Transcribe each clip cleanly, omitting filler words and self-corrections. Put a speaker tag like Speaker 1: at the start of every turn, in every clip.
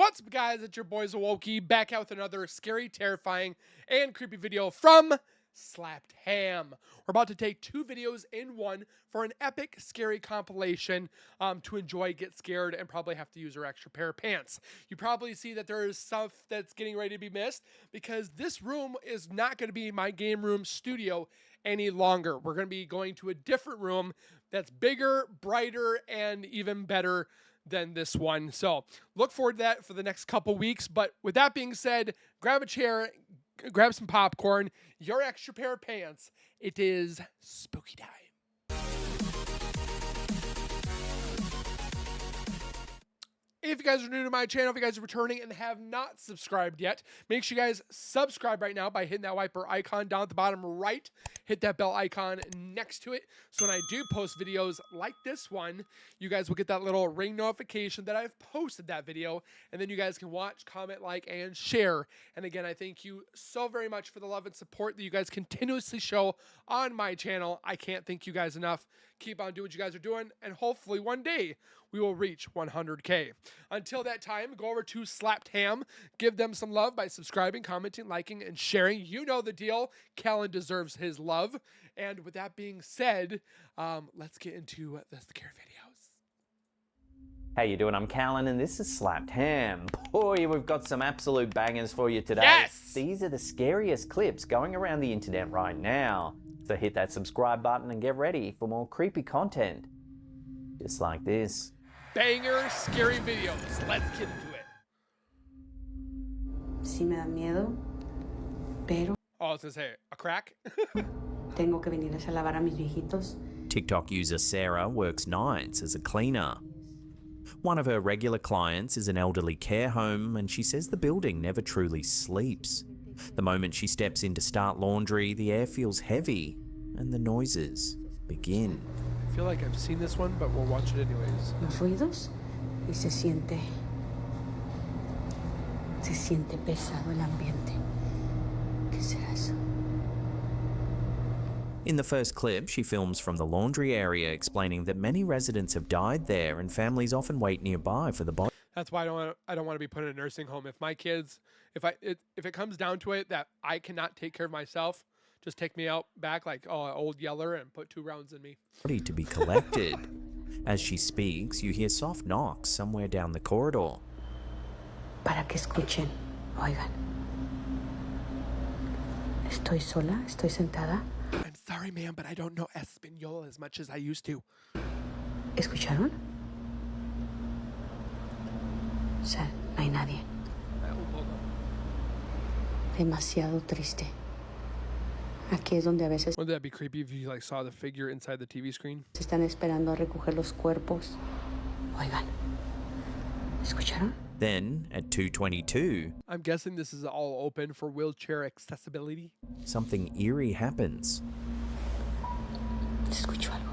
Speaker 1: What's up, guys? It's your boys Awoki, back out with another scary, terrifying, and creepy video from Slapped Ham. We're about to take two videos in one for an epic, scary compilation to enjoy, get scared, and probably have to use our extra pair of pants. You probably see that there is stuff that's getting ready to be missed because this room is not going to be my game room studio any longer. We're going to be going to a different room that's bigger, brighter, and even better than this one. So look forward to that for the next couple weeks. But with that being said, grab a chair, grab some popcorn, your extra pair of pants. It is spooky time. If you guys are new to my channel, if you guys are returning and have not subscribed yet, make sure you guys subscribe right now by hitting that wiper icon down at the bottom right. Hit that bell icon next to it. So when I do post videos like this one, you guys will get that little ring notification that I've posted that video. And then you guys can watch, comment, like, and share. And again, I thank you so very much for the love and support that you guys continuously show on my channel. I can't thank you guys enough. Keep on doing what you guys are doing. And hopefully one day we will reach 100K. Until that time, go over to Slapped Ham. Give them some love by subscribing, commenting, liking, and sharing. You know the deal. Callan deserves his love. And with that being said, let's get into the scary videos.
Speaker 2: How you doing? I'm Callan and this is Slapped Ham. Boy, we've got some absolute bangers for you today.
Speaker 1: Yes!
Speaker 2: These are the scariest clips going around the internet right now. So hit that subscribe button and get ready for more creepy content. Just like this.
Speaker 1: Banger scary videos. Let's get into it.
Speaker 3: Sí me da miedo, pero
Speaker 1: Oh, I was gonna say, a crack?
Speaker 3: tengo que venirles a lavar a mis viejitos.
Speaker 2: TikTok user Sarah works nights as a cleaner. One of her regular clients is an elderly care home and she says the building never truly sleeps. The moment she steps in to start laundry, the air feels heavy and the noises begin.
Speaker 1: I feel like I've seen this one, but we'll watch it anyways.
Speaker 3: Los ruidos y se siente pesado el ambiente. ¿Qué será eso?
Speaker 2: In the first clip, she films from the laundry area, explaining that many residents have died there and families often wait nearby for the body.
Speaker 1: That's why I don't want to be put in a nursing home. If my kids, if it comes down to it that I cannot take care of myself, just take me out back like old Yeller and put 2 rounds in me.
Speaker 2: To be collected. As she speaks, you hear soft knocks somewhere down the corridor.
Speaker 3: Para que escuchen, oigan. Estoy sola, estoy sentada.
Speaker 1: I'm sorry, ma'am, but I don't know Espanol as much as I used to.
Speaker 3: ¿Escucharon? O sea, no hay nadie. Demasiado triste. Aquí es donde a veces
Speaker 1: Wouldn't that be creepy if you like saw the figure inside the TV screen?
Speaker 3: se están esperando a recoger los cuerpos. Oigan. ¿Escucharon?
Speaker 2: Then, at 2:22,
Speaker 1: I'm guessing this is all open for wheelchair accessibility.
Speaker 2: something eerie happens.
Speaker 3: Se escuchó algo.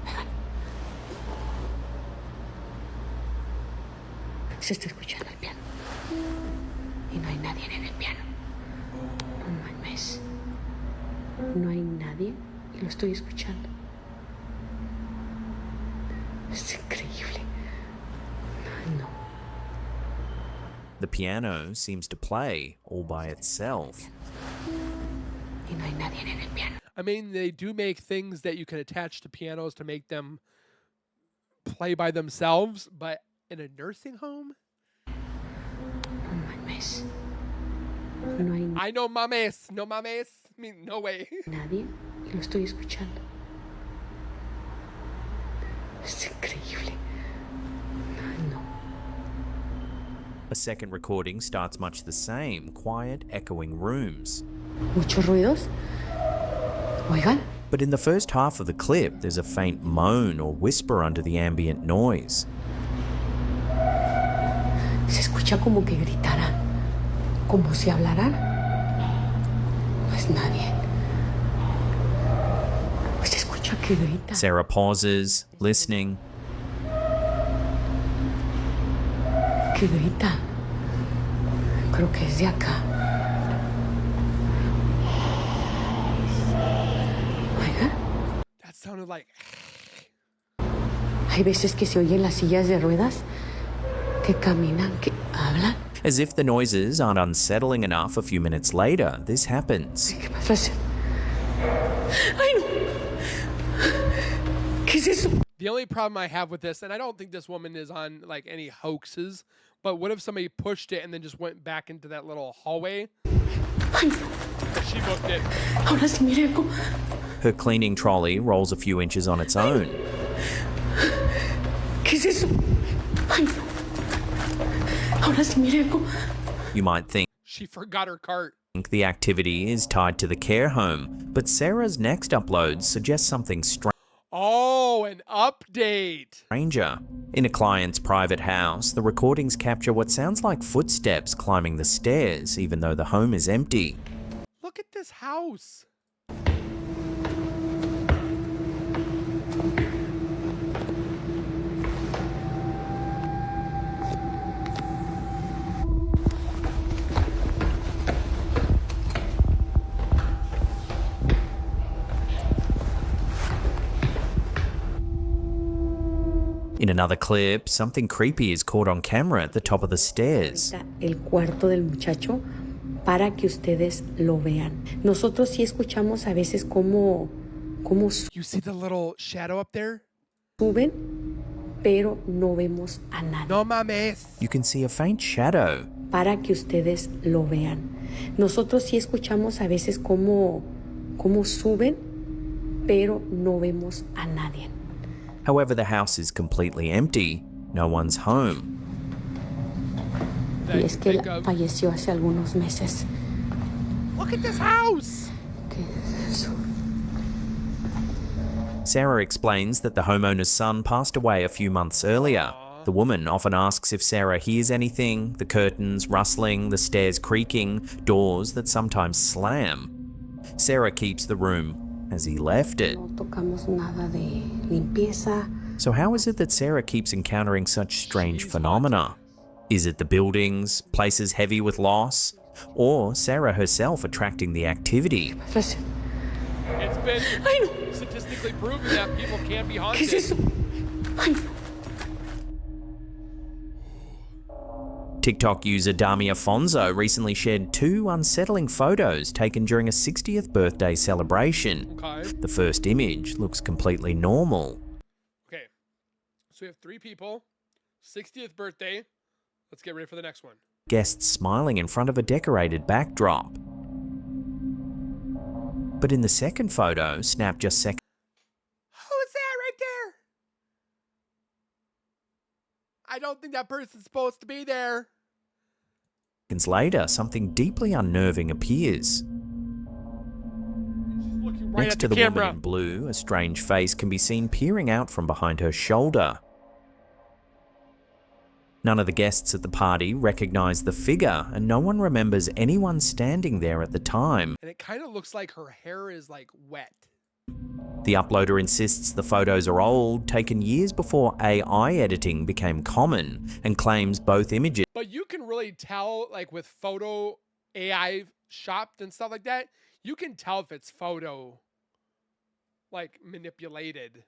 Speaker 3: Oigan. Se está escuchando el piano. Y no hay nadie en el piano. No mames. No hay nadie y lo estoy escuchando. Es increíble. No.
Speaker 2: The piano seems to play all by itself.
Speaker 3: Y no hay nadie en el piano.
Speaker 1: I mean, they do make things that you can attach to pianos to make them play by themselves, but in a nursing home?
Speaker 3: No mames. No hay
Speaker 1: I know mames. No mames. I mean, no way.
Speaker 3: nadie y lo estoy escuchando. Es increíble. No.
Speaker 2: A second recording starts much the same, quiet, echoing rooms.
Speaker 3: ¿Muchos ruidos? Oigan.
Speaker 2: But in the first half of the clip, there's a faint moan or whisper under the ambient noise.
Speaker 3: Se escucha como que gritaran. Como si hablaran. No es nadie. Pues se escucha que grita.
Speaker 2: Sarah pauses, listening.
Speaker 3: Que grita. Creo que es de acá. Oigan.
Speaker 1: That sounded like...
Speaker 3: Hay veces que se oyen las sillas de ruedas que caminan, que hablan.
Speaker 2: As if the noises aren't unsettling enough, a few minutes later, this happens.
Speaker 3: ¿Qué pasó hace? ¡Ay, no! ¿Qué es eso?
Speaker 1: The only problem I have with this, and I don't think this woman is on like any hoaxes, but what if somebody pushed it and then just went back into that little hallway?
Speaker 3: ¡Ay, no!
Speaker 1: She booked it.
Speaker 3: Ahora sí, mire algo.
Speaker 2: Her cleaning trolley rolls a few inches on its own.
Speaker 3: ¿Qué es eso? ¡Ay, no! Ahora sí, mire algo.
Speaker 2: You might think
Speaker 1: She forgot her cart.
Speaker 2: the activity is tied to the care home, but Sarah's next uploads suggest something
Speaker 1: Oh, an update.
Speaker 2: stranger. In a client's private house, the recordings capture what sounds like footsteps climbing the stairs, even though the home is empty.
Speaker 1: Look at this house.
Speaker 2: In another clip, something creepy is caught on camera at the top of the stairs.
Speaker 3: El cuarto del muchacho para que ustedes lo vean. Nosotros sí escuchamos a veces cómo
Speaker 1: You see the little shadow up there?
Speaker 3: suben, pero no vemos a nadie.
Speaker 1: No mames.
Speaker 2: You can see a faint shadow.
Speaker 3: Para que ustedes lo vean. Nosotros sí escuchamos a veces cómo suben, pero no vemos a nadie.
Speaker 2: However, the house is completely empty. No one's home.
Speaker 3: Y es que él falleció hace algunos meses.
Speaker 1: Look at this house.
Speaker 3: ¿Qué es eso?
Speaker 2: Sarah explains that the homeowner's son passed away a few months earlier. The woman often asks if Sarah hears anything, the curtains rustling, the stairs creaking, doors that sometimes slam. Sarah keeps the room as he left it.
Speaker 3: No tocamos nada de limpieza.
Speaker 2: So how is it that Sarah keeps encountering such strange phenomena? Is it the buildings, places heavy with loss, or Sarah herself attracting the activity?
Speaker 1: It's been statistically proven that people can be
Speaker 3: ¿Qué es
Speaker 1: haunted.
Speaker 3: eso? Ay, no.
Speaker 2: TikTok user Damia Fonzo recently shared 2 unsettling photos taken during a 60th birthday celebration.
Speaker 1: Okay.
Speaker 2: The first image looks completely normal.
Speaker 1: Okay. So we have 3 people. 60th birthday. Let's get ready for the next one.
Speaker 2: Guests smiling in front of a decorated backdrop. But in the second photo, snapped just seconds
Speaker 1: Who is that right there? I don't think that person's supposed to be there.
Speaker 2: later, something deeply unnerving appears.
Speaker 1: She's looking right
Speaker 2: Next
Speaker 1: at
Speaker 2: to
Speaker 1: the
Speaker 2: the woman
Speaker 1: camera.
Speaker 2: in blue, a strange face can be seen peering out from behind her shoulder. None of the guests at the party recognize the figure, and no one remembers anyone standing there at the time.
Speaker 1: And it kind of looks like her hair is like wet.
Speaker 2: The uploader insists the photos are old, taken years before AI editing became common, and claims both images
Speaker 1: But you can really tell, like with photo AI shopped and stuff like that, you can tell if it's photo like manipulated.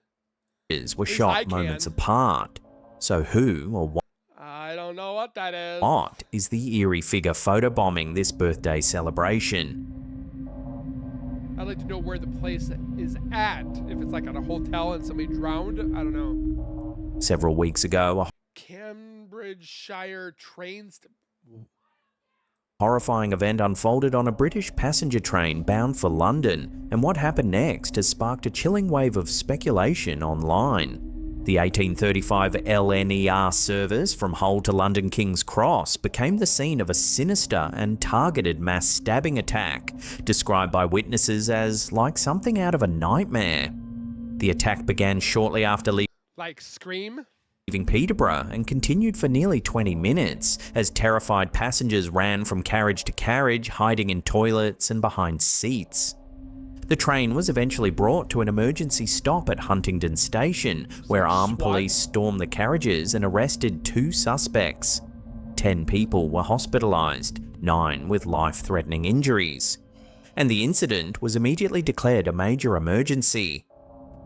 Speaker 2: were
Speaker 1: least I
Speaker 2: shot
Speaker 1: can.
Speaker 2: moments apart. So who or
Speaker 1: I don't know what that is.
Speaker 2: what is the eerie figure photobombing this birthday celebration?
Speaker 1: I'd like to know where the place is at. If it's like at a hotel and somebody drowned, I don't know.
Speaker 2: Several weeks ago, a
Speaker 1: Cambridgeshire trains.
Speaker 2: horrifying event unfolded on a British passenger train bound for London, and what happened next has sparked a chilling wave of speculation online. The 1835 LNER service from Hull to London King's Cross became the scene of a sinister and targeted mass stabbing attack, described by witnesses as like something out of a nightmare. The attack began shortly after
Speaker 1: Like Scream?
Speaker 2: leaving Peterborough and continued for nearly 20 minutes as terrified passengers ran from carriage to carriage, hiding in toilets and behind seats. The train was eventually brought to an emergency stop at Huntingdon Station, where armed police stormed the carriages and arrested 2 suspects. 10 people were hospitalised, 9 with life-threatening injuries. And the incident was immediately declared a major emergency.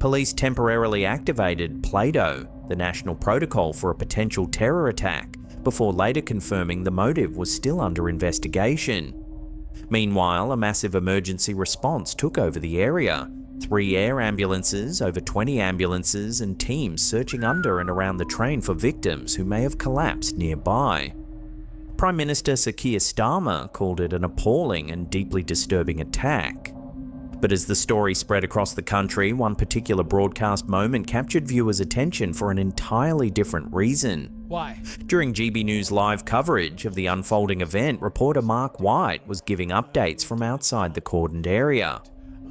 Speaker 2: Police temporarily activated Play-Doh, the national protocol for a potential terror attack, before later confirming the motive was still under investigation. Meanwhile, a massive emergency response took over the area. 3 air ambulances, over 20 ambulances, and teams searching under and around the train for victims who may have collapsed nearby. Prime Minister Sir Keir Starmer called it an appalling and deeply disturbing attack. But as the story spread across the country, one particular broadcast moment captured viewers' attention for an entirely different reason.
Speaker 1: Why?
Speaker 2: During GB News live coverage of the unfolding event, reporter Mark White was giving updates from outside the cordoned area.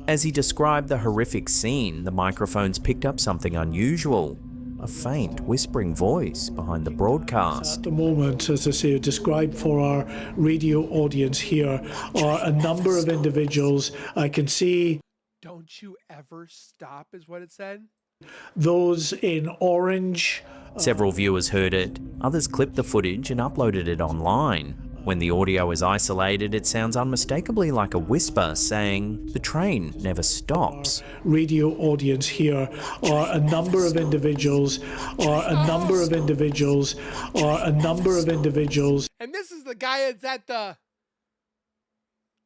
Speaker 2: As he described the horrific scene, the microphones picked up something unusual. A faint, whispering voice behind the broadcast.
Speaker 4: At the moment, as I say, described for our radio audience here, are a number of individuals. I can see
Speaker 1: Don't you ever stop, is what it said.
Speaker 4: those in orange.
Speaker 2: Several viewers heard it, others clipped the footage and uploaded it online. When the audio is isolated, it sounds unmistakably like a whisper saying, "The train never stops."
Speaker 4: Radio audience here are a number of individuals, are a number of individuals, are a number of individuals.
Speaker 1: And this is the guy that's at the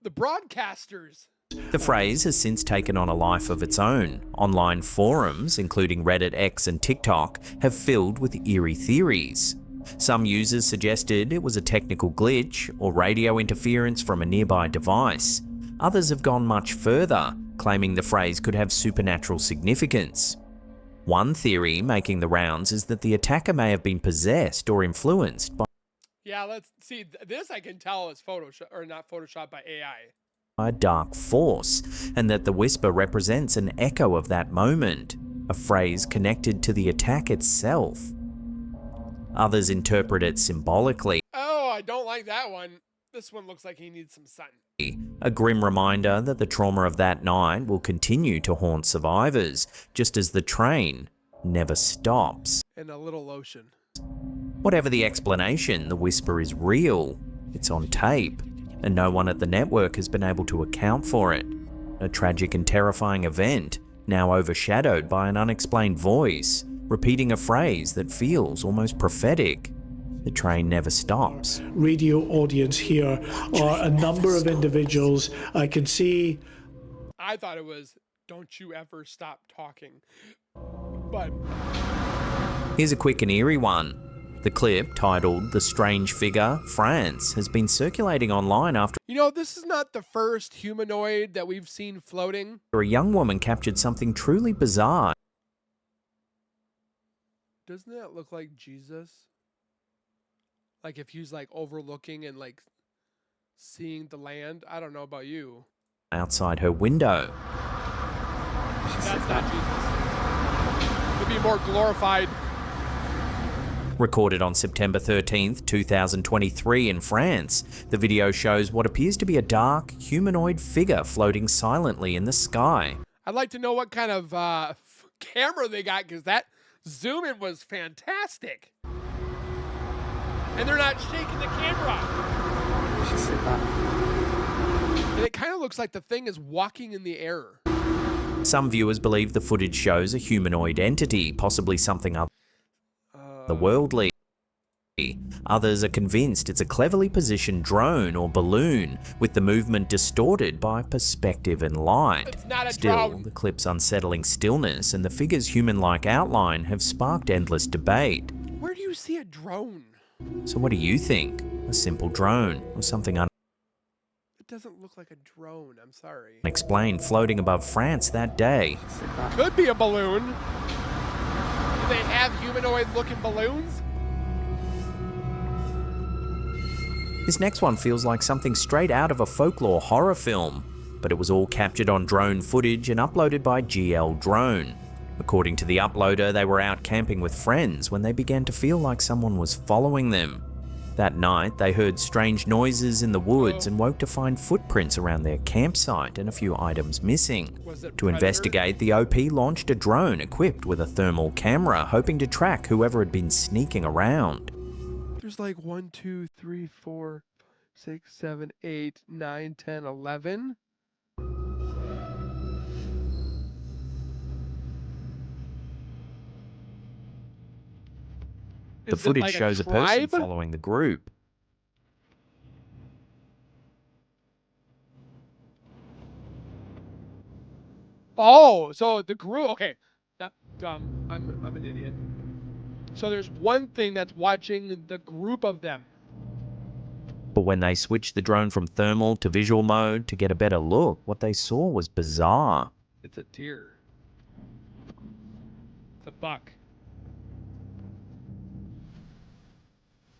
Speaker 1: broadcasters.
Speaker 2: The phrase has since taken on a life of its own. Online forums, including Reddit, X, and TikTok, have filled with eerie theories. Some users suggested it was a technical glitch or radio interference from a nearby device. Others have gone much further, claiming the phrase could have supernatural significance. One theory making the rounds is that the attacker may have been possessed or influenced by
Speaker 1: Yeah, let's see. This I can tell is Photoshop, or not Photoshop, by AI.
Speaker 2: a dark force, and that the whisper represents an echo of that moment, a phrase connected to the attack itself. Others interpret it symbolically,
Speaker 1: Oh, I don't like that one. This one looks like he needs some sun.
Speaker 2: a grim reminder that the trauma of that night will continue to haunt survivors, just as the train never stops.
Speaker 1: And a little lotion.
Speaker 2: Whatever the explanation, the whisper is real, it's on tape, and no one at the network has been able to account for it. A tragic and terrifying event, now overshadowed by an unexplained voice, repeating a phrase that feels almost prophetic. The train never stops.
Speaker 4: Radio audience here are a number of individuals. I can see.
Speaker 1: I thought it was, don't you ever stop talking. But
Speaker 2: Here's a quick and eerie one. The clip, titled "The Strange Figure, France," has been circulating online after
Speaker 1: you know, this is not the first humanoid that we've seen floating.
Speaker 2: a young woman captured something truly bizarre.
Speaker 1: Doesn't that look like Jesus? Like if he's like overlooking and like seeing the land. I don't know about you.
Speaker 2: Outside her window.
Speaker 1: That's not Jesus. Could be more glorified.
Speaker 2: Recorded on September 13th, 2023 in France, the video shows what appears to be a dark, humanoid figure floating silently in the sky.
Speaker 1: I'd like to know what kind of camera they got, because that zoom in was fantastic. And they're not shaking the camera. And it kind of looks like the thing is walking in the air.
Speaker 2: Some viewers believe the footage shows a humanoid entity, possibly something otherworldly. Others are convinced it's a cleverly positioned drone or balloon, with the movement distorted by perspective and light.
Speaker 1: It's not a
Speaker 2: Still,
Speaker 1: drone.
Speaker 2: the clip's unsettling stillness and the figure's human-like outline have sparked endless debate.
Speaker 1: Where do you see a drone?
Speaker 2: So what do you think? A simple drone or something
Speaker 1: It doesn't look like a drone. I'm sorry.
Speaker 2: unexplained floating above France that day?
Speaker 1: Could be a balloon. Do they have humanoid-looking balloons?
Speaker 2: This next one feels like something straight out of a folklore horror film, but it was all captured on drone footage and uploaded by GL Drone. According to the uploader, they were out camping with friends when they began to feel like someone was following them. That night, they heard strange noises in the woods and woke to find footprints around their campsite and a few items missing.
Speaker 1: Was it
Speaker 2: To
Speaker 1: Predator?
Speaker 2: investigate, the OP launched a drone equipped with a thermal camera, hoping to track whoever had been sneaking around.
Speaker 1: There's like 1, 2, 3, 4, 6, 7, 8, 9, 10, 11.
Speaker 2: The
Speaker 1: Is it
Speaker 2: footage
Speaker 1: like a
Speaker 2: shows a person
Speaker 1: tribe?
Speaker 2: following the group.
Speaker 1: Oh, so the group. Okay, that I'm an idiot. So there's one thing that's watching the group of them.
Speaker 2: But when they switched the drone from thermal to visual mode to get a better look, what they saw was bizarre.
Speaker 1: It's a deer. It's a buck.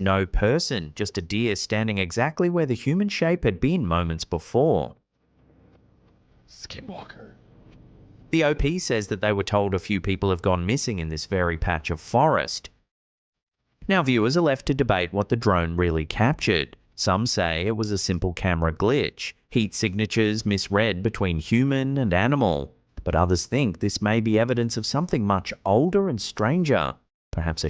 Speaker 2: No person, just a deer standing exactly where the human shape had been moments before.
Speaker 1: Skinwalker.
Speaker 2: The OP says that they were told a few people have gone missing in this very patch of forest. Now viewers are left to debate what the drone really captured. Some say it was a simple camera glitch, heat signatures misread between human and animal, but others think this may be evidence of something much older and stranger, perhaps a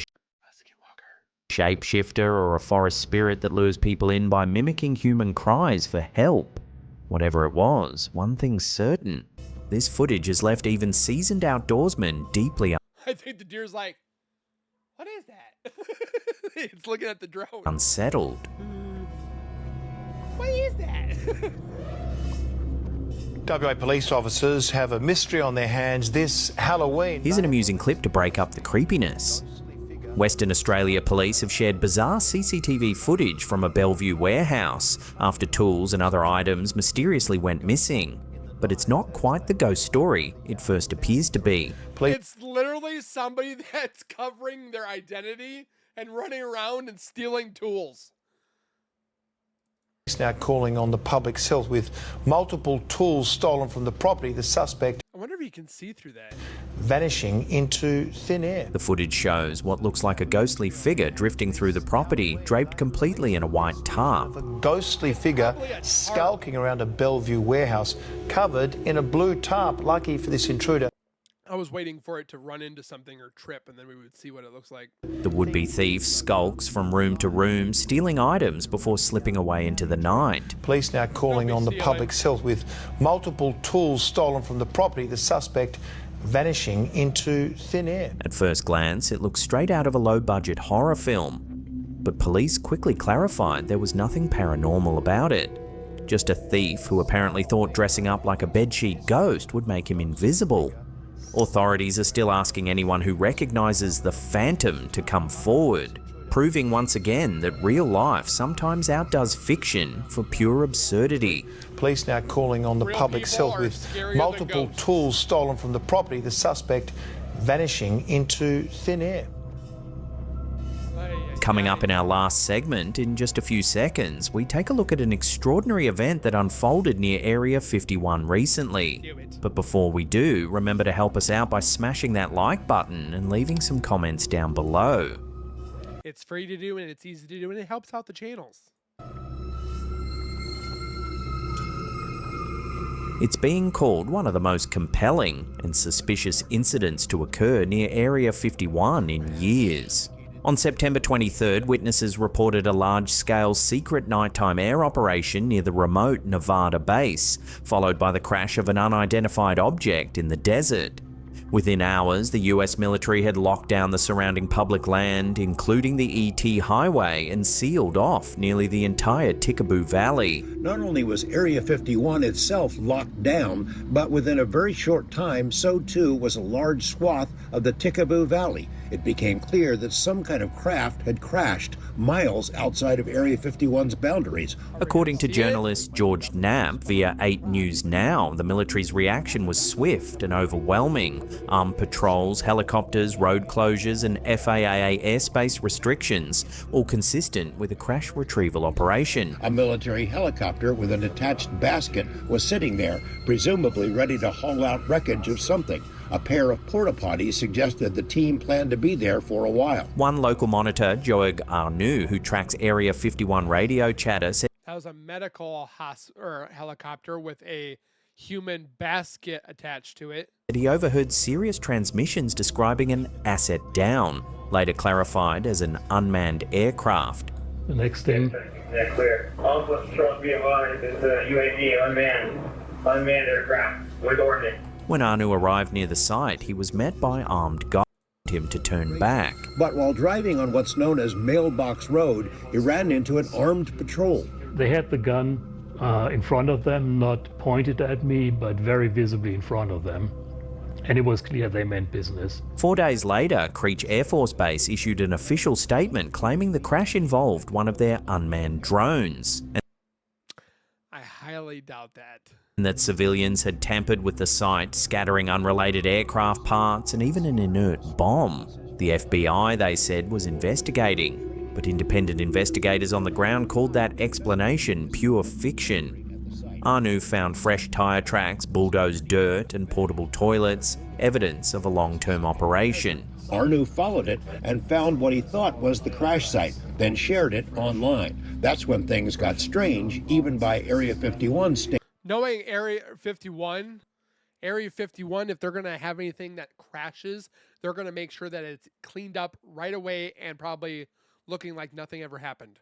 Speaker 2: shapeshifter or a forest spirit that lures people in by mimicking human cries for help. Whatever it was, one thing's certain. This footage has left even seasoned outdoorsmen deeply
Speaker 1: I think the deer's like, what is that? It's looking at the drone.
Speaker 2: unsettled.
Speaker 1: What is that?
Speaker 5: WA police officers have a mystery on their hands this Halloween.
Speaker 2: Here's an amusing clip to break up the creepiness. Western Australia police have shared bizarre CCTV footage from a Bellevue warehouse after tools and other items mysteriously went missing. But it's not quite the ghost story it first appears to be.
Speaker 1: It's literally somebody that's covering their identity and running around and stealing tools.
Speaker 5: Now calling on the public's help with multiple tools stolen from the property. The suspect
Speaker 1: I wonder if you can see through that.
Speaker 5: vanishing into thin air.
Speaker 2: The footage shows what looks like a ghostly figure drifting through the property, draped completely in a white tarp.
Speaker 5: A ghostly figure skulking around a Bellevue warehouse covered in a blue tarp. Lucky for this intruder,
Speaker 1: I was waiting for it to run into something or trip, and then we would see what it looks like.
Speaker 2: The would-be thief skulks from room to room, stealing items before slipping away into the night.
Speaker 5: police now calling on the public's help with multiple tools stolen from the property. The suspect vanishing into thin air.
Speaker 2: At first glance, it looks straight out of a low-budget horror film. But police quickly clarified there was nothing paranormal about it. Just a thief who apparently thought dressing up like a bedsheet ghost would make him invisible. Authorities are still asking anyone who recognises the phantom to come forward, proving once again that real life sometimes outdoes fiction for pure absurdity.
Speaker 5: Police now calling on the
Speaker 1: Real
Speaker 5: public's
Speaker 1: people
Speaker 5: help
Speaker 1: are
Speaker 5: with
Speaker 1: scarier than
Speaker 5: multiple
Speaker 1: ghosts.
Speaker 5: tools stolen from the property. The suspect vanishing into thin air.
Speaker 2: Coming up in our last segment, in just a few seconds, we take a look at an extraordinary event that unfolded near Area 51 recently. But before we do, remember to help us out by smashing that like button and leaving some comments down below.
Speaker 1: It's free to do, and it's easy to do, and it helps out the channels.
Speaker 2: It's being called one of the most compelling and suspicious incidents to occur near Area 51 in years. On September 23rd, witnesses reported a large-scale secret nighttime air operation near the remote Nevada base, followed by the crash of an unidentified object in the desert. Within hours, the US military had locked down the surrounding public land, including the ET highway, and sealed off nearly the entire Tickaboo Valley.
Speaker 6: Not only was Area 51 itself locked down, but within a very short time, so too was a large swath of the Tickaboo Valley. It became clear that some kind of craft had crashed miles outside of Area 51's boundaries.
Speaker 2: According to journalist George Knapp via 8 News Now, the military's reaction was swift and overwhelming. Armed patrols, helicopters, road closures, and FAA airspace restrictions, all consistent with a crash retrieval operation.
Speaker 6: A military helicopter with an attached basket was sitting there, presumably ready to haul out wreckage of something. A pair of porta potties suggested the team planned to be there for a while.
Speaker 2: One local monitor, Joeg Arnu, who tracks Area 51 radio chatter, said
Speaker 1: That was a medical helicopter with a human basket attached to it.
Speaker 2: he overheard serious transmissions describing an asset down, later clarified as an unmanned aircraft.
Speaker 4: The next thing,
Speaker 7: Yeah, clear. Also, controls be advised, it's a UAV, unmanned aircraft with ordnance.
Speaker 2: When Arnu arrived near the site, he was met by armed guards. him to turn back.
Speaker 6: But while driving on what's known as Mailbox Road, he ran into an armed patrol.
Speaker 8: They had the gun in front of them, not pointed at me, but very visibly in front of them. And it was clear they meant business.
Speaker 2: 4 days later, Creech Air Force Base issued an official statement claiming the crash involved one of their unmanned drones,
Speaker 1: I highly doubt that.
Speaker 2: and that civilians had tampered with the site, scattering unrelated aircraft parts and even an inert bomb. The FBI, they said, was investigating, but independent investigators on the ground called that explanation pure fiction. Anu found fresh tyre tracks, bulldozed dirt and portable toilets, evidence of a long-term operation.
Speaker 6: Arnu followed it and found what he thought was the crash site, then shared it online. That's when things got strange, even by Area 51 standards.
Speaker 1: Knowing Area 51, if they're going to have anything that crashes, they're going to make sure that it's cleaned up right away and probably looking like nothing ever happened.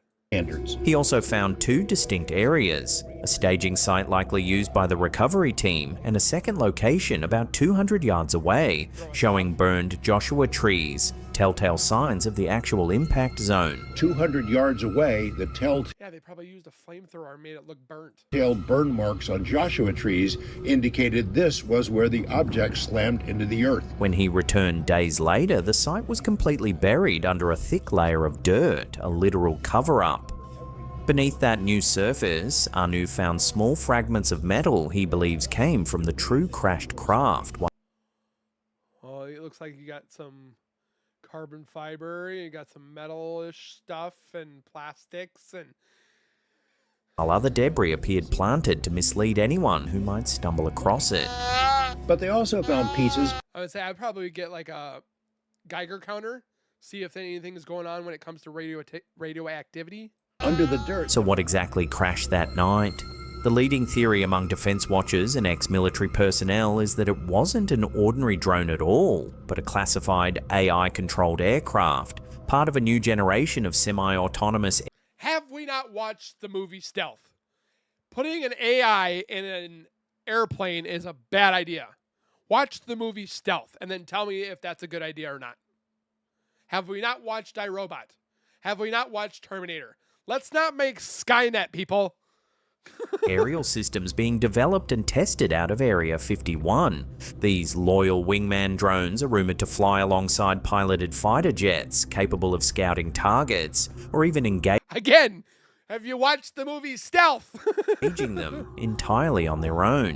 Speaker 2: He also found 2 distinct areas, a staging site likely used by the recovery team and a second location about 200 yards away, showing burned Joshua trees, telltale signs of the actual impact zone.
Speaker 6: 200 yards away, the
Speaker 1: Yeah, they probably used a flamethrower and made it look burnt.
Speaker 6: telltale burn marks on Joshua trees indicated this was where the object slammed into the earth.
Speaker 2: When he returned days later, the site was completely buried under a thick layer of dirt, a literal cover-up. Beneath that new surface, Anu found small fragments of metal he believes came from the true crashed craft.
Speaker 1: Well, it looks like you got some carbon fiber, you got some metal-ish stuff and plastics, and
Speaker 2: while other debris appeared planted to mislead anyone who might stumble across it.
Speaker 6: But they also found pieces
Speaker 1: I would say I'd probably get like a Geiger counter, see if anything is going on when it comes to radioactivity.
Speaker 6: under the dirt.
Speaker 2: So what exactly crashed that night? The leading theory among defense watchers and ex-military personnel is that it wasn't an ordinary drone at all, but a classified AI-controlled aircraft, part of a new generation of semi-autonomous.
Speaker 1: Have we not watched the movie Stealth? Putting an AI in an airplane is a bad idea. Watch the movie Stealth and then tell me if that's a good idea or not. Have we not watched iRobot? Have we not watched Terminator? Let's not make Skynet, people.
Speaker 2: Aerial systems being developed and tested out of Area 51. These loyal wingman drones are rumored to fly alongside piloted fighter jets, capable of scouting targets, or even
Speaker 1: Again, have you watched the movie Stealth?
Speaker 2: engaging them entirely on their own.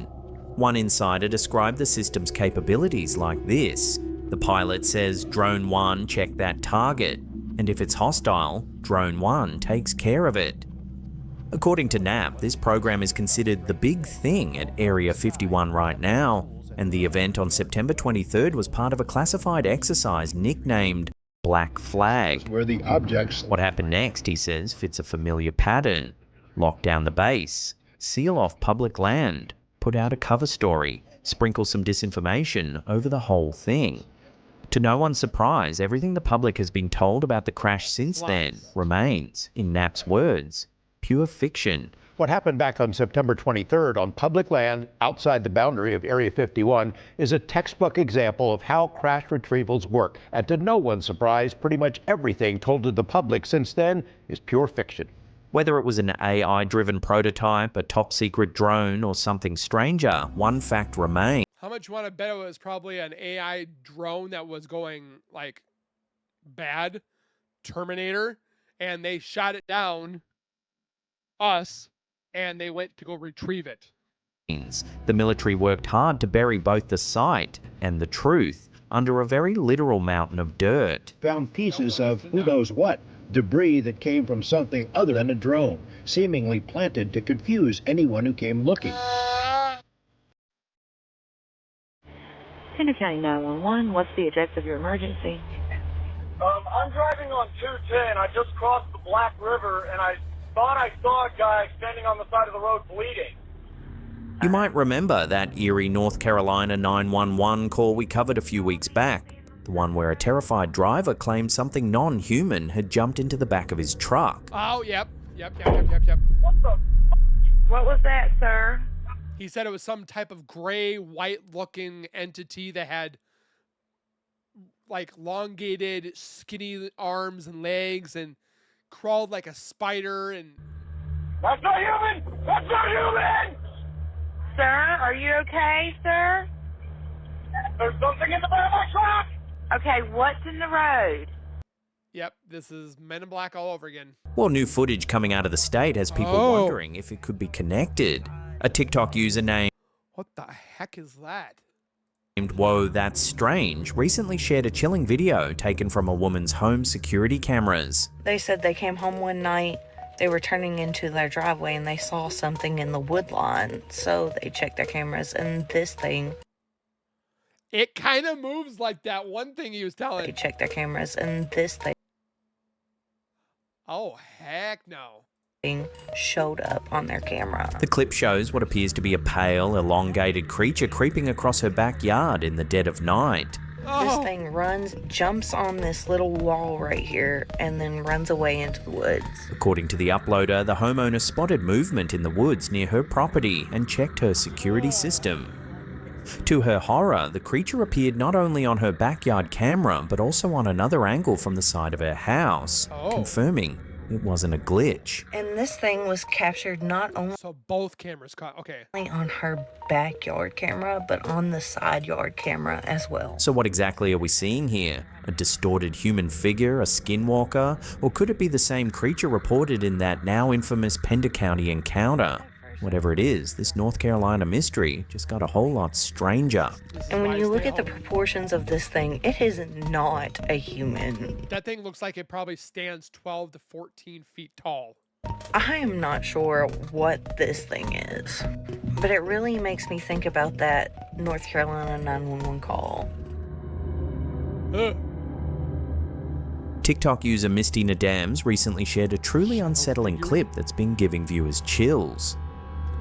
Speaker 2: One insider described the system's capabilities like this. The pilot says, "Drone 1, check that target, and if it's hostile, Drone 1 takes care of it." According to Knapp, this program is considered the big thing at Area 51 right now, and the event on September 23rd was part of a classified exercise nicknamed Black Flag.
Speaker 6: Where the objects.
Speaker 2: What happened next, he says, fits a familiar pattern. Lock down the base, seal off public land, put out a cover story, sprinkle some disinformation over the whole thing. To no one's surprise, everything the public has been told about the crash since then remains, in Knapp's words, pure fiction.
Speaker 9: What happened back on September 23rd on public land outside the boundary of Area 51 is a textbook example of how crash retrievals work. And to no one's surprise, pretty much everything told to the public since then is pure fiction.
Speaker 2: Whether it was an AI-driven prototype, a top-secret drone, or something stranger, one fact remains.
Speaker 1: How much you want to bet it was probably an AI drone that was going like bad, Terminator, and they shot it down, us, and they went to go retrieve it.
Speaker 2: The military worked hard to bury both the site and the truth under a very literal mountain of dirt.
Speaker 6: Found pieces of who knows what, debris that came from something other than a drone, seemingly planted to confuse anyone who came looking.
Speaker 10: Tender County 911, what's the address of your emergency?
Speaker 7: I'm driving on 210. I just crossed the Black River, and I thought I saw a guy standing on the side of the road bleeding.
Speaker 2: You might remember that eerie North Carolina 911 call we covered a few weeks back. The one where a terrified driver claimed something non-human had jumped into the back of his truck.
Speaker 1: Oh, yep.
Speaker 7: What the?
Speaker 10: What was that, sir?
Speaker 1: He said it was some type of gray, white-looking entity that had like elongated, skinny arms and legs and crawled like a spider. And
Speaker 7: That's not human! That's not human!
Speaker 10: Sir, are you okay, sir?
Speaker 7: There's something in the back of my truck!
Speaker 10: Okay, what's in the road?
Speaker 1: yep, this is Men in Black all over again.
Speaker 2: Well, new footage coming out of the state has people wondering if it could be connected. A TikTok user named
Speaker 1: What the heck is that?
Speaker 2: Whoa, That's Strange recently shared a chilling video taken from a woman's home security cameras.
Speaker 11: They said they came home one night, they were turning into their driveway and they saw something in the wood line. So they checked their cameras and this thing.
Speaker 1: It kind of moves like that one thing he was telling.
Speaker 11: They checked their cameras and this thing
Speaker 1: Oh, heck no.
Speaker 11: showed up on their camera.
Speaker 2: The clip shows what appears to be a pale, elongated creature creeping across her backyard in the dead of night.
Speaker 11: This thing runs, jumps on this little wall right here, and then runs away into the woods.
Speaker 2: According to the uploader, the homeowner spotted movement in the woods near her property and checked her security system. To her horror, the creature appeared not only on her backyard camera, but also on another angle from the side of her house, confirming it wasn't a glitch.
Speaker 11: And this thing was captured not only
Speaker 1: So both cameras caught. Okay.
Speaker 11: on her backyard camera, but on the side yard camera as well.
Speaker 2: So what exactly are we seeing here? A distorted human figure, a skinwalker, or could it be the same creature reported in that now infamous Pender County encounter? Whatever it is, this North Carolina mystery just got a whole lot stranger.
Speaker 11: And when you look at the proportions of this thing, it is not a human.
Speaker 1: That thing looks like it probably stands 12 to 14 feet tall.
Speaker 11: I am not sure what this thing is, but it really makes me think about that North Carolina 911 call.
Speaker 2: TikTok user Misty Nadams recently shared a truly unsettling clip that's been giving viewers chills.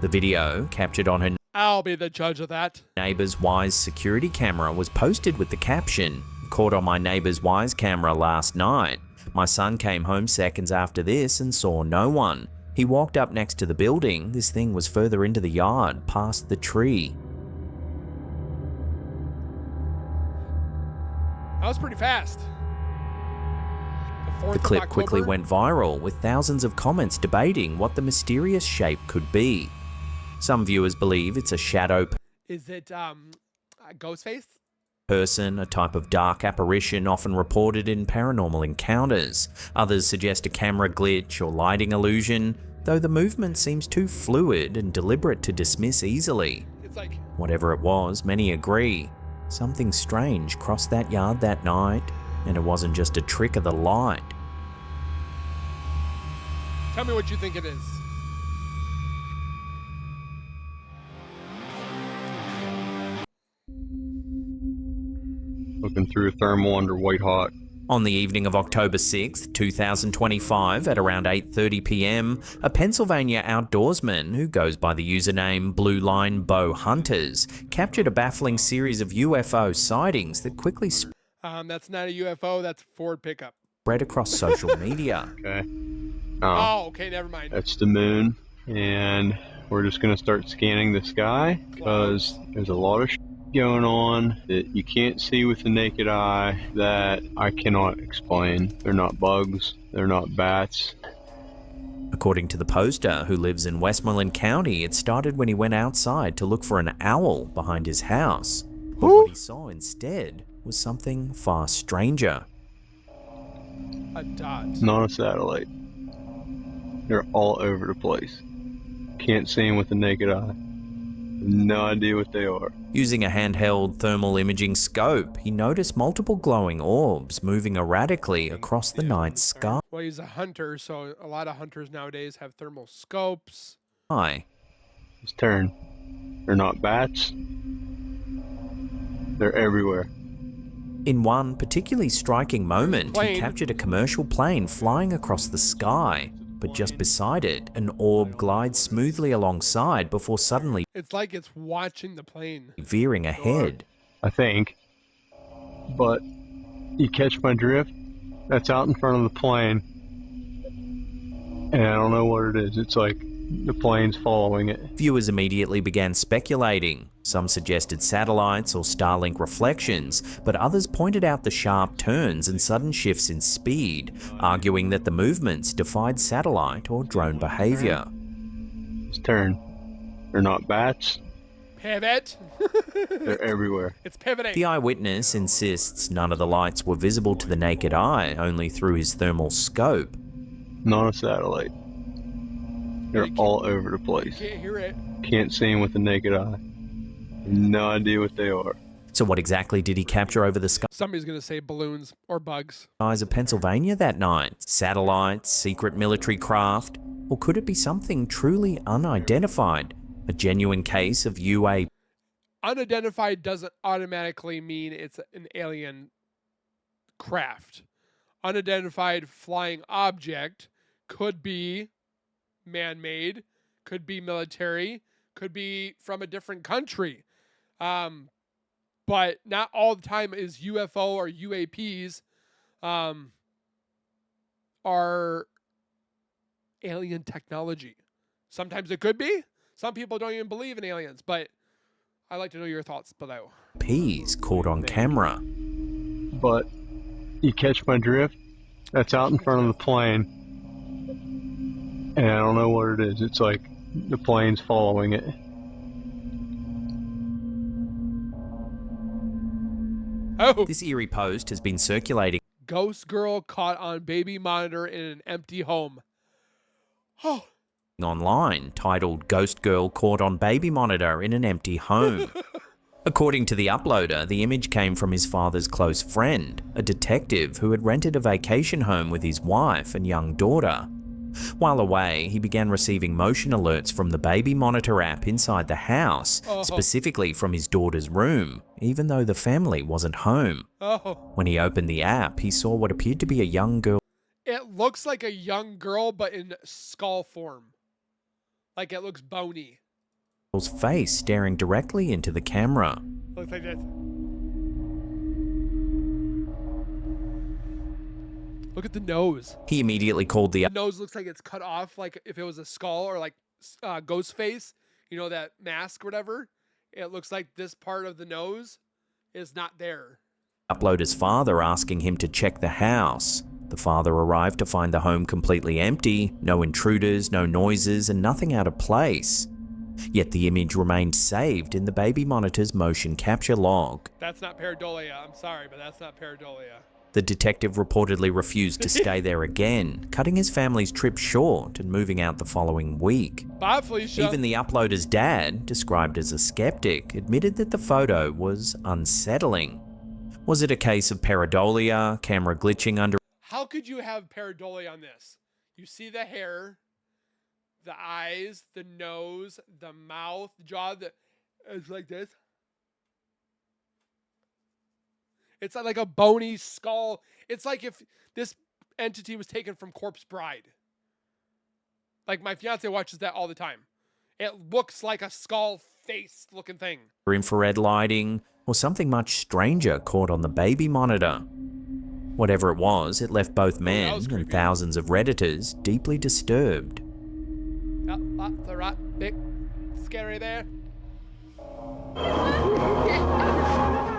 Speaker 2: The video, captured on her
Speaker 1: I'll be the judge of that.
Speaker 2: neighbor's Wise security camera, was posted with the caption, "Caught on my neighbor's Wise camera last night. My son came home seconds after this and saw no one. He walked up next to the building. This thing was further into the yard, past the tree."
Speaker 1: That was pretty fast.
Speaker 2: The clip quickly went viral, with thousands of comments debating what the mysterious shape could be. Some viewers believe it's a shadow
Speaker 1: Is it Ghostface?
Speaker 2: person, a type of dark apparition often reported in paranormal encounters. Others suggest a camera glitch or lighting illusion, though the movement seems too fluid and deliberate to dismiss easily.
Speaker 1: It's like,
Speaker 2: whatever it was, many agree. Something strange crossed that yard that night, and it wasn't just a trick of the light.
Speaker 1: tell me what you think it is.
Speaker 12: Looking through thermal under white hot.
Speaker 2: On the evening of October 6th, 2025, at around 8:30 p.m, a Pennsylvania outdoorsman who goes by the username Blue Line Bow Hunters captured a baffling series of UFO sightings that quickly
Speaker 1: That's not a UFO, that's a Ford pickup.
Speaker 2: spread across social media.
Speaker 12: Okay.
Speaker 1: Oh, okay, never mind.
Speaker 12: That's the moon, and we're just gonna start scanning the sky because there's a lot of going on that you can't see with the naked eye that I cannot explain. They're not bugs, they're not bats.
Speaker 2: According to the poster, who lives in Westmoreland County, it started when he went outside to look for an owl behind his house. But what he saw instead was something far stranger.
Speaker 1: A dot.
Speaker 12: Not a satellite. They're all over the place. Can't see them with the naked eye. No idea what they are.
Speaker 2: Using a handheld thermal imaging scope, he noticed multiple glowing orbs moving erratically across the night sky.
Speaker 1: Well, he's a hunter, so a lot of hunters nowadays have thermal scopes.
Speaker 12: His turn. They're not bats. They're everywhere.
Speaker 2: In one particularly striking moment, he
Speaker 1: Plane.
Speaker 2: captured a commercial plane flying across the sky, but just beside it, an orb glides smoothly alongside before suddenly
Speaker 1: It's like it's watching the plane.
Speaker 2: veering ahead.
Speaker 12: I think. But you catch my drift? That's out in front of the plane. And I don't know what it is. It's like the planes following it.
Speaker 2: Viewers immediately began speculating. Some suggested satellites or Starlink reflections, but others pointed out the sharp turns and sudden shifts in speed, arguing that the movements defied satellite or drone behavior.
Speaker 12: It's turn. They're not bats.
Speaker 1: Pivot.
Speaker 12: They're everywhere.
Speaker 1: It's pivoting.
Speaker 2: The eyewitness insists none of the lights were visible to the naked eye, only through his thermal scope.
Speaker 12: Not a satellite. They're all over the place.
Speaker 1: You can't hear it.
Speaker 12: Can't see them with the naked eye. No idea what they are.
Speaker 2: So what exactly did he capture over the
Speaker 1: Somebody's going to say balloons or bugs.
Speaker 2: skies of Pennsylvania that night? Satellites, secret military craft, or could it be something truly unidentified? A genuine case of UAP?
Speaker 1: Unidentified doesn't automatically mean it's an alien craft. Unidentified flying object could be man-made, could be military, could be from a different country. But not all the time is UFO or UAPs are alien technology. Sometimes it could be. Some people don't even believe in aliens, but I'd like to know your thoughts below.
Speaker 2: Peas caught on camera.
Speaker 12: But you catch my drift? That's out in front of the plane. And I don't know what it is. It's like the plane's following it.
Speaker 1: Oh.
Speaker 2: This eerie post has been circulating
Speaker 1: Ghost girl caught on baby monitor in an empty home. Oh.
Speaker 2: online, titled "Ghost Girl Caught on Baby Monitor in an Empty Home." According to the uploader, the image came from his father's close friend, a detective who had rented a vacation home with his wife and young daughter. While away, he began receiving motion alerts from the baby monitor app inside the house, specifically from his daughter's room, even though the family wasn't home. When he opened the app, he saw what appeared to be a young girl.
Speaker 1: It looks like a young girl, but in skull form. Like it looks bony.
Speaker 2: Face staring directly into the camera.
Speaker 1: Looks like this. Look at the nose.
Speaker 2: He immediately called the
Speaker 1: The nose looks like it's cut off, like if it was a skull or like ghost face. You know, that mask or whatever. It looks like this part of the nose is not there.
Speaker 2: uploader's father, asking him to check the house. The father arrived to find the home completely empty, no intruders, no noises, and nothing out of place. Yet the image remained saved in the baby monitor's motion capture log.
Speaker 1: That's not pareidolia. I'm sorry, but that's not pareidolia.
Speaker 2: The detective reportedly refused to stay there again, cutting his family's trip short and moving out the following week.
Speaker 1: Bye, Felicia.
Speaker 2: Even the uploader's dad, described as a skeptic, admitted that the photo was unsettling. Was it a case of pareidolia, camera glitching under...
Speaker 1: How could you have pareidolia on this? You see the hair, the eyes, the nose, the mouth, the jaw, it's like this. It's like a bony skull. It's like if this entity was taken from Corpse Bride. Like my fiance watches that all the time. It looks like a skull face looking thing.
Speaker 2: Infrared lighting, or something much stranger caught on the baby monitor. Whatever it was, it left both men and thousands of Redditors deeply disturbed.
Speaker 1: That's a rat. Big, scary there.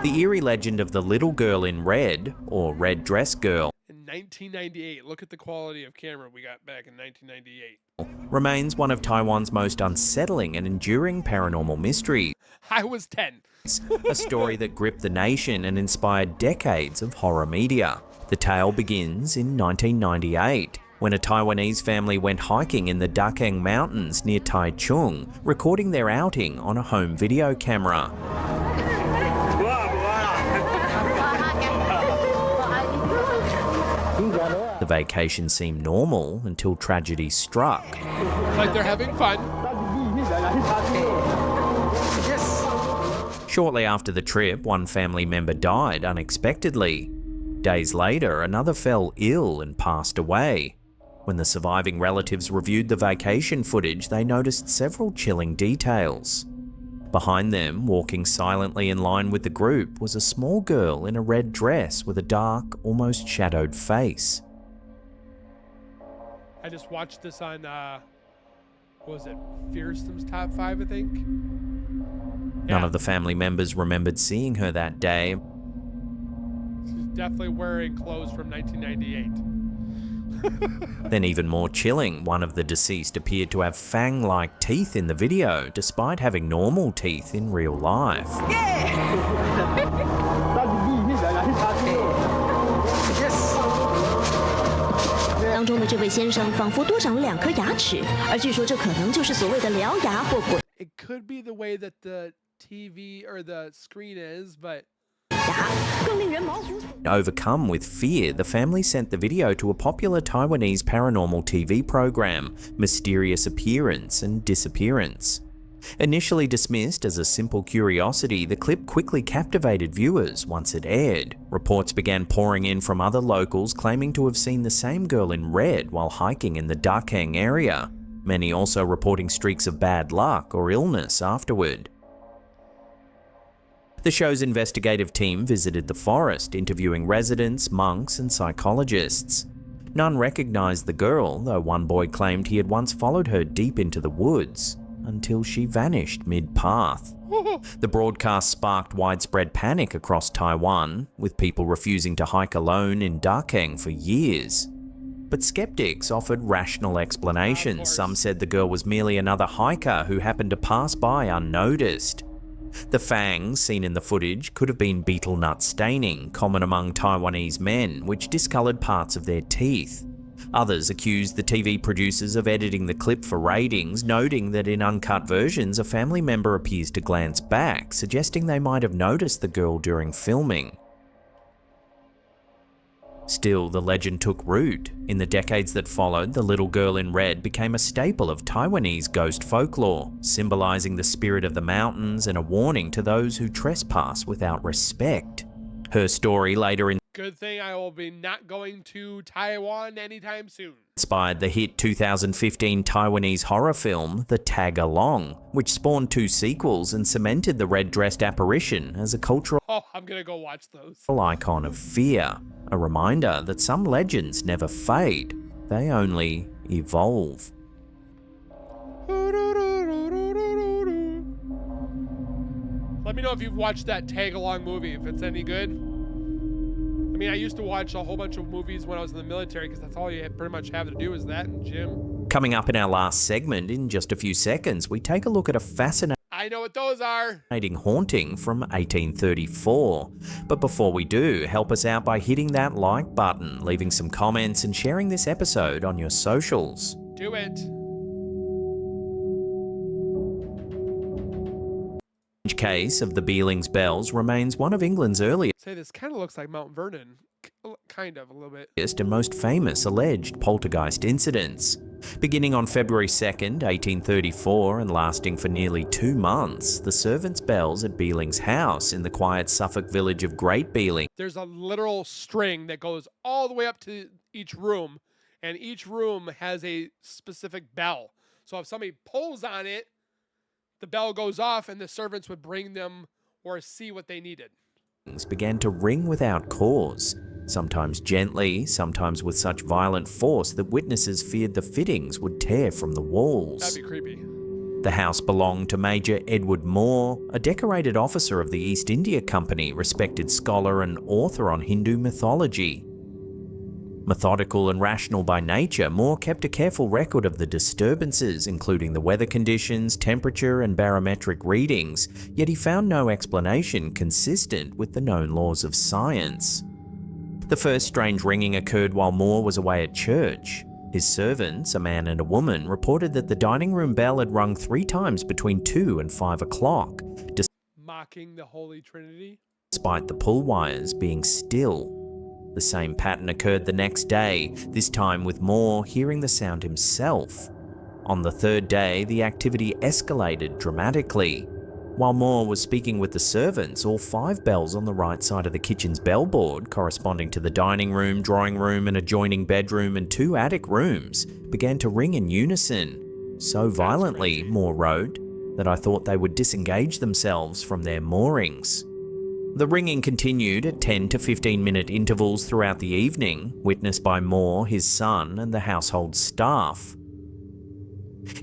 Speaker 2: The eerie legend of the little girl in red, or red dress girl,
Speaker 1: In 1998, look at the quality of camera we got back in 1998.
Speaker 2: remains one of Taiwan's most unsettling and enduring paranormal mysteries.
Speaker 1: I was 10.
Speaker 2: A story that gripped the nation and inspired decades of horror media. The tale begins in 1998, when a Taiwanese family went hiking in the Dakeng Mountains near Taichung, recording their outing on a home video camera. The vacation seemed normal until tragedy struck.
Speaker 1: It's like they're having fun.
Speaker 2: Shortly after the trip, one family member died unexpectedly. Days later, another fell ill and passed away. When the surviving relatives reviewed the vacation footage, they noticed several chilling details. Behind them, walking silently in line with the group, was a small girl in a red dress with a dark, almost shadowed face.
Speaker 1: I just watched this on what was it, Fearsome's top 5, I think?
Speaker 2: None of the family members remembered seeing her that day.
Speaker 1: She's definitely wearing clothes from 1998.
Speaker 2: Then even more chilling, one of the deceased appeared to have fang-like teeth in the video, despite having normal teeth in real life.
Speaker 1: It could be the way that the TV or the screen is, but
Speaker 2: Overcome with fear, the family sent the video to a popular Taiwanese paranormal TV program, Mysterious Appearance and Disappearance. Initially dismissed as a simple curiosity, the clip quickly captivated viewers once it aired. Reports began pouring in from other locals claiming to have seen the same girl in red while hiking in the Dakeng area, many also reporting streaks of bad luck or illness afterward. The show's investigative team visited the forest, interviewing residents, monks, and psychologists. None recognized the girl, though one boy claimed he had once followed her deep into the woods, until she vanished mid-path. The broadcast sparked widespread panic across Taiwan, with people refusing to hike alone in Dakeng for years. But skeptics offered rational explanations. Some said the girl was merely another hiker who happened to pass by unnoticed. The fangs seen in the footage could have been betel nut staining, common among Taiwanese men, which discoloured parts of their teeth. Others accused the TV producers of editing the clip for ratings, noting that in uncut versions a family member appears to glance back, suggesting they might have noticed the girl during filming. Still, the legend took root. In the decades that followed, the little girl in red became a staple of Taiwanese ghost folklore, symbolizing the spirit of the mountains and a warning to those who trespass without respect. Her story later
Speaker 1: good thing I will be not going to Taiwan anytime soon.
Speaker 2: Inspired the hit 2015 Taiwanese horror film, The Tag Along, which spawned 2 sequels and cemented the red-dressed apparition as a cultural
Speaker 1: I'm gonna go watch those.
Speaker 2: icon of fear. A reminder that some legends never fade, they only evolve.
Speaker 1: Let me know if you've watched that tag-along movie, if it's any good. I mean, I used to watch a whole bunch of movies when I was in the military because that's all you pretty much have to do is that and gym.
Speaker 2: Coming up in our last segment, in just a few seconds, we take a look at a fascinating
Speaker 1: I know what those are.
Speaker 2: haunting from 1834. But before we do, help us out by hitting that like button, leaving some comments and sharing this episode on your socials.
Speaker 1: Do it.
Speaker 2: The case of the Bealings Bells remains one of England's earliest
Speaker 1: Say, this kind of looks like Mount Vernon. Kind of, a little bit.
Speaker 2: and most famous alleged poltergeist incidents. Beginning on February 2nd, 1834 and lasting for nearly 2 months, the servants' bells at Bealings House in the quiet Suffolk village of Great Bealing.
Speaker 1: There's a literal string that goes all the way up to each room, and each room has a specific bell. So if somebody pulls on it, the bell goes off and the servants would bring them or see what they needed.
Speaker 2: Began to ring without cause, sometimes gently, sometimes with such violent force that witnesses feared the fittings would tear from the walls.
Speaker 1: That'd be creepy.
Speaker 2: The house belonged to Major Edward Moore, a decorated officer of the East India Company, respected scholar and author on Hindu mythology. Methodical and rational by nature, Moore kept a careful record of the disturbances, including the weather conditions, temperature, and barometric readings, yet he found no explanation consistent with the known laws of science. The first strange ringing occurred while Moore was away at church. His servants, a man and a woman, reported that the dining room bell had rung 3 times between 2 and 5 o'clock,
Speaker 1: Mocking the Holy Trinity.
Speaker 2: despite the pull wires being still. The same pattern occurred the next day, this time with Moore hearing the sound himself. On the 3rd day, the activity escalated dramatically. While Moore was speaking with the servants, all 5 bells on the right side of the kitchen's bellboard, corresponding to the dining room, drawing room, and adjoining bedroom and 2 attic rooms, began to ring in unison. So violently, Moore wrote, that I thought they would disengage themselves from their moorings. The ringing continued at 10 to 15-minute intervals throughout the evening, witnessed by Moore, his son, and the household staff.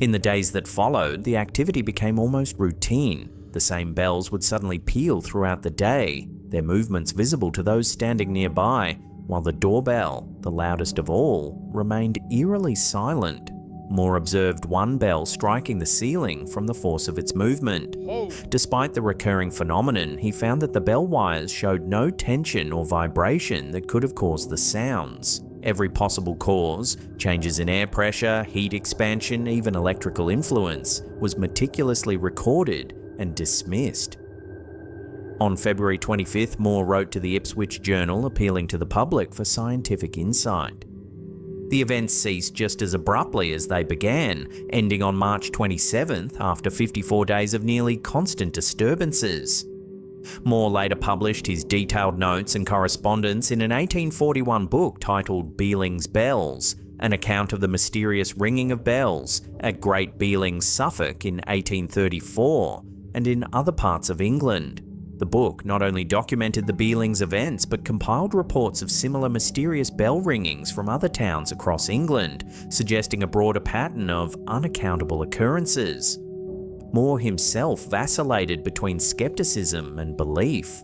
Speaker 2: In the days that followed, the activity became almost routine. The same bells would suddenly peal throughout the day, their movements visible to those standing nearby, while the doorbell, the loudest of all, remained eerily silent. Moore observed one bell striking the ceiling from the force of its movement. Despite the recurring phenomenon, he found that the bell wires showed no tension or vibration that could have caused the sounds. Every possible cause, changes in air pressure, heat expansion, even electrical influence, was meticulously recorded and dismissed. On February 25th, Moore wrote to the Ipswich Journal appealing to the public for scientific insight. The events ceased just as abruptly as they began, ending on March 27th after 54 days of nearly constant disturbances. Moore later published his detailed notes and correspondence in an 1841 book titled Bealings Bells, an account of the mysterious ringing of bells at Great Bealings, Suffolk in 1834 and in other parts of England. The book not only documented the Bealings events, but compiled reports of similar mysterious bell ringings from other towns across England, suggesting a broader pattern of unaccountable occurrences. Moore himself vacillated between skepticism and belief.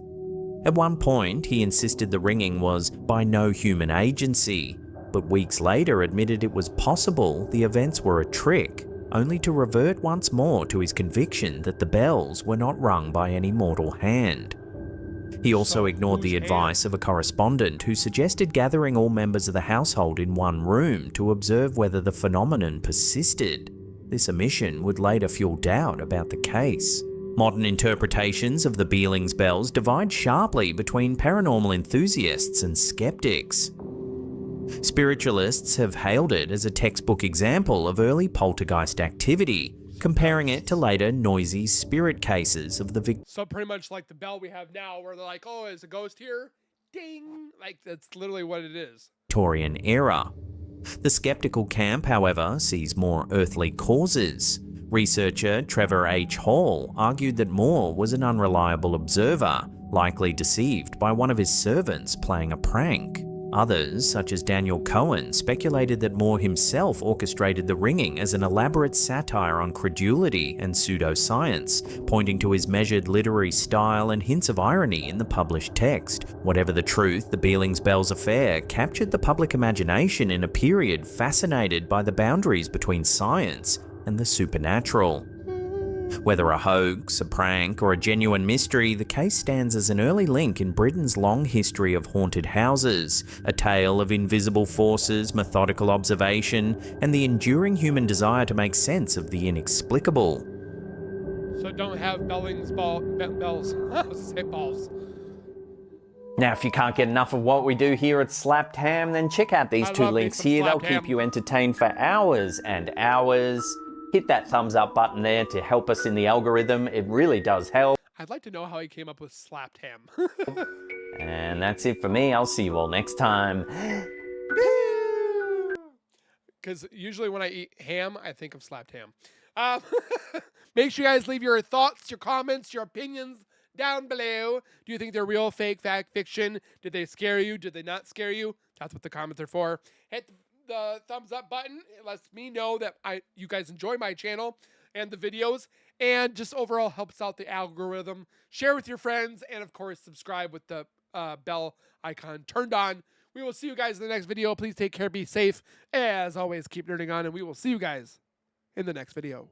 Speaker 2: At one point, he insisted the ringing was by no human agency, but weeks later admitted it was possible the events were a trick, only to revert once more to his conviction that the bells were not rung by any mortal hand. He also ignored the advice of a correspondent who suggested gathering all members of the household in one room to observe whether the phenomenon persisted. This omission would later fuel doubt about the case. Modern interpretations of the Bealings Bells divide sharply between paranormal enthusiasts and skeptics. Spiritualists have hailed it as a textbook example of early poltergeist activity, comparing it to later noisy spirit cases of the
Speaker 1: So pretty much like the bell we have now, where they're like, oh, is a ghost here? Ding! Like, that's literally what it is.
Speaker 2: Victorian era. The skeptical camp, however, sees more earthly causes. Researcher Trevor H. Hall argued that Moore was an unreliable observer, likely deceived by one of his servants playing a prank. Others, such as Daniel Cohen, speculated that Moore himself orchestrated the ringing as an elaborate satire on credulity and pseudoscience, pointing to his measured literary style and hints of irony in the published text. Whatever the truth, the Bealings Bells affair captured the public imagination in a period fascinated by the boundaries between science and the supernatural. Whether a hoax, a prank, or a genuine mystery, the case stands as an early link in Britain's long history of haunted houses, a tale of invisible forces, methodical observation, and the enduring human desire to make sense of the inexplicable.
Speaker 1: So don't have bells. I was gonna say balls.
Speaker 13: Now, if you can't get enough of what we do here at Slapped Ham, then check out these two links here. They'll keep you entertained for hours and hours. Hit that thumbs up button there to help us in the algorithm. It really does help.
Speaker 1: I'd like to know how he came up with slapped ham.
Speaker 13: And that's it for me. I'll see you all next time.
Speaker 1: Because usually when I eat ham, I think of slapped ham. Make sure you guys leave your thoughts, your comments, your opinions down below. Do you think they're real, fake, fact, fiction? Did they scare you? Did they not scare you? That's what the comments are for. Hit the thumbs up button. It lets me know that you guys enjoy my channel and the videos, and just overall helps out the algorithm. Share with your friends, and of course subscribe with the bell icon turned on. We will see you guys in the next video. Please take care, be safe. As always, keep nerding on, and we will see you guys in the next video.